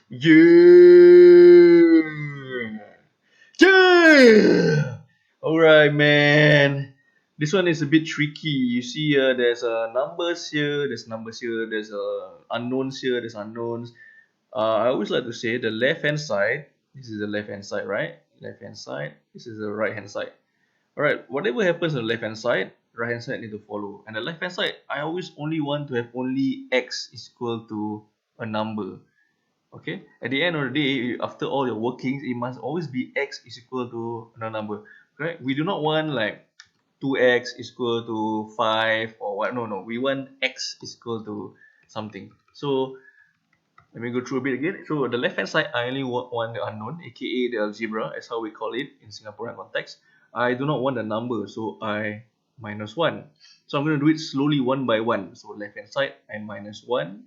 Yeah! Yeah! Alright, man. This one is a bit tricky. You see, there's numbers here, there's unknowns here, there's unknowns. I always like to say the left hand side, this is the left hand side, right? Left hand side, this is the right hand side. Alright, whatever happens on the left hand side, right hand side need to follow. And the left hand side, I always only want to have only x is equal to a number. Okay, at the end of the day, after all your workings, it must always be x is equal to another number. Right? We do not want like 2x is equal to 5 or what. No, we want x is equal to something. So let me go through a bit again. So the left hand side, I only want the unknown, aka the algebra, as how we call it in Singaporean context. I do not want the number, so I minus 1. So I'm going to do it slowly one by one. So left hand side, I minus 1.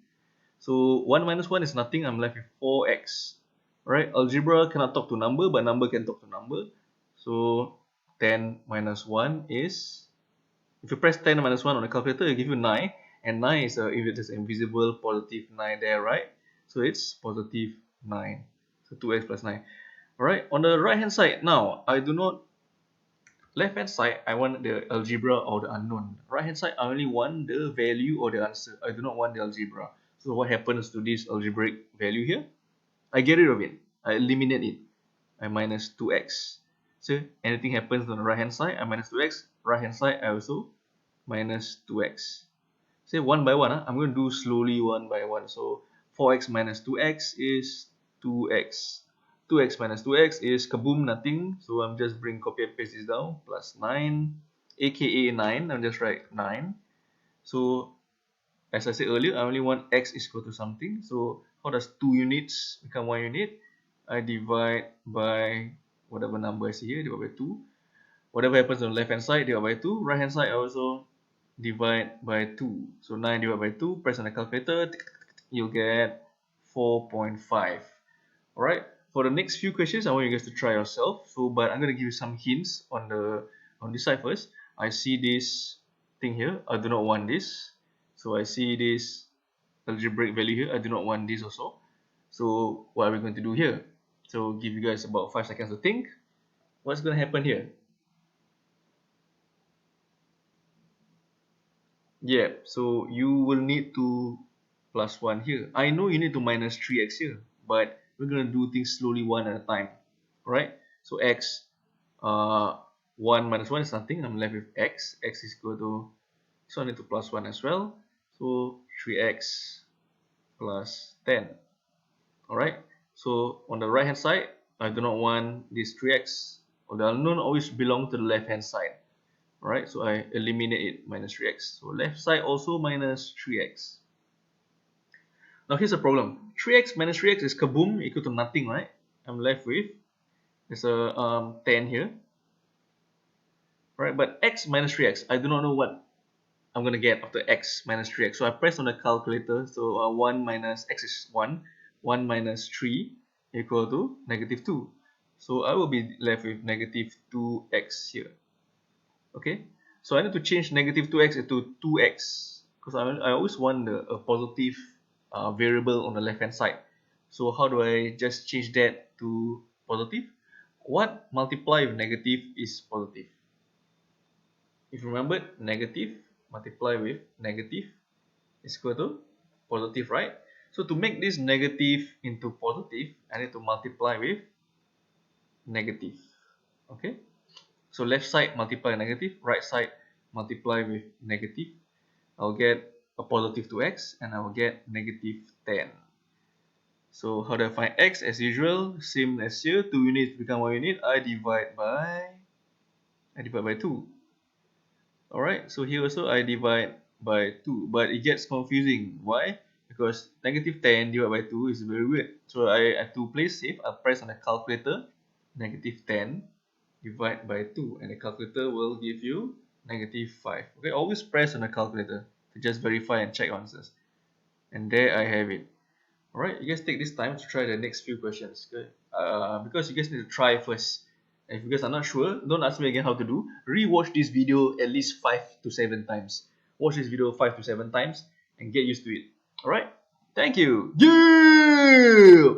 So 1 minus 1 is nothing. I'm left with 4x. Right? Algebra cannot talk to number, but number can talk to number. So 10 minus 1 is, if you press 10 minus 1 on the calculator, it will give you 9. And 9 is if it is invisible positive 9 there, right? So it's positive 9. So 2x plus 9. Alright, on the right hand side, now I do not, left hand side, I want the algebra or the unknown. Right hand side, I only want the value or the answer. I do not want the algebra. So what happens to this algebraic value here? I get rid of it. I eliminate it. I minus 2x. So anything happens on the right hand side, I minus 2x. Right hand side, I also minus 2x. Say one by one. I'm going to do slowly one by one. So 4x minus 2x is 2x. 2x minus 2x is kaboom, nothing. So I'm just bring copy and paste this down. Plus 9, aka 9. I'll just write 9. So as I said earlier, I only want x is equal to something. So how does 2 units become 1 unit? I divide by whatever number I see here, divide by 2. Whatever happens on the left hand side, divide by 2. Right hand side, I also divide by 2. So 9 divided by 2, press on the calculator, you'll get 4.5. Alright, for the next few questions, I want you guys to try yourself. So, but I'm going to give you some hints on this side first. I see this thing here, I do not want this. So I see this algebraic value here, I do not want this also. So what are we going to do here? So give you guys about 5 seconds to think. What's going to happen here? Yeah, so you will need to plus 1 here. I know you need to minus 3x here, but we're going to do things slowly one at a time. Alright, so x, 1 minus 1 is nothing. I'm left with x. X is equal to, so I need to plus 1 as well. So 3x plus 10. Alright, so on the right hand side, I do not want this 3x, or the unknown always belong to the left hand side. Alright, so I eliminate it, minus 3x. So left side also minus 3x. Now here's the problem. 3x minus 3x is kaboom, equal to nothing, right? I'm left with, there's a 10 here. Right, but x minus 3x, I do not know what I'm going to get after x minus 3x. So I press on the calculator. So 1 minus x is 1. 1 minus 3 equal to negative 2. So I will be left with negative 2x here. Okay, so I need to change negative 2x into 2x because I always want a positive variable on the left hand side. So how do I just change that to positive? What multiply with negative is positive? If you remember, negative multiply with negative is equal to positive, right? So to make this negative into positive, I need to multiply with negative. Okay, so left side multiply negative, right side multiply with negative. I'll get a positive 2x and I will get negative 10. So how do I find x? As usual, same as here, 2 units become 1 unit. I divide by 2. Alright, so here also I divide by 2, but it gets confusing. Why? Because negative 10 divided by 2 is very weird. So to play safe, I'll press on the calculator, negative 10 divide by 2, and the calculator will give you negative 5. Okay, always press on the calculator to just verify and check answers. And there I have it. Alright, you guys take this time to try the next few questions. Okay? Because you guys need to try first. If you guys are not sure, don't ask me again how to do. Rewatch this video at least 5 to 7 times. Watch this video 5 to 7 times and get used to it. Alright? Thank you. Yeah!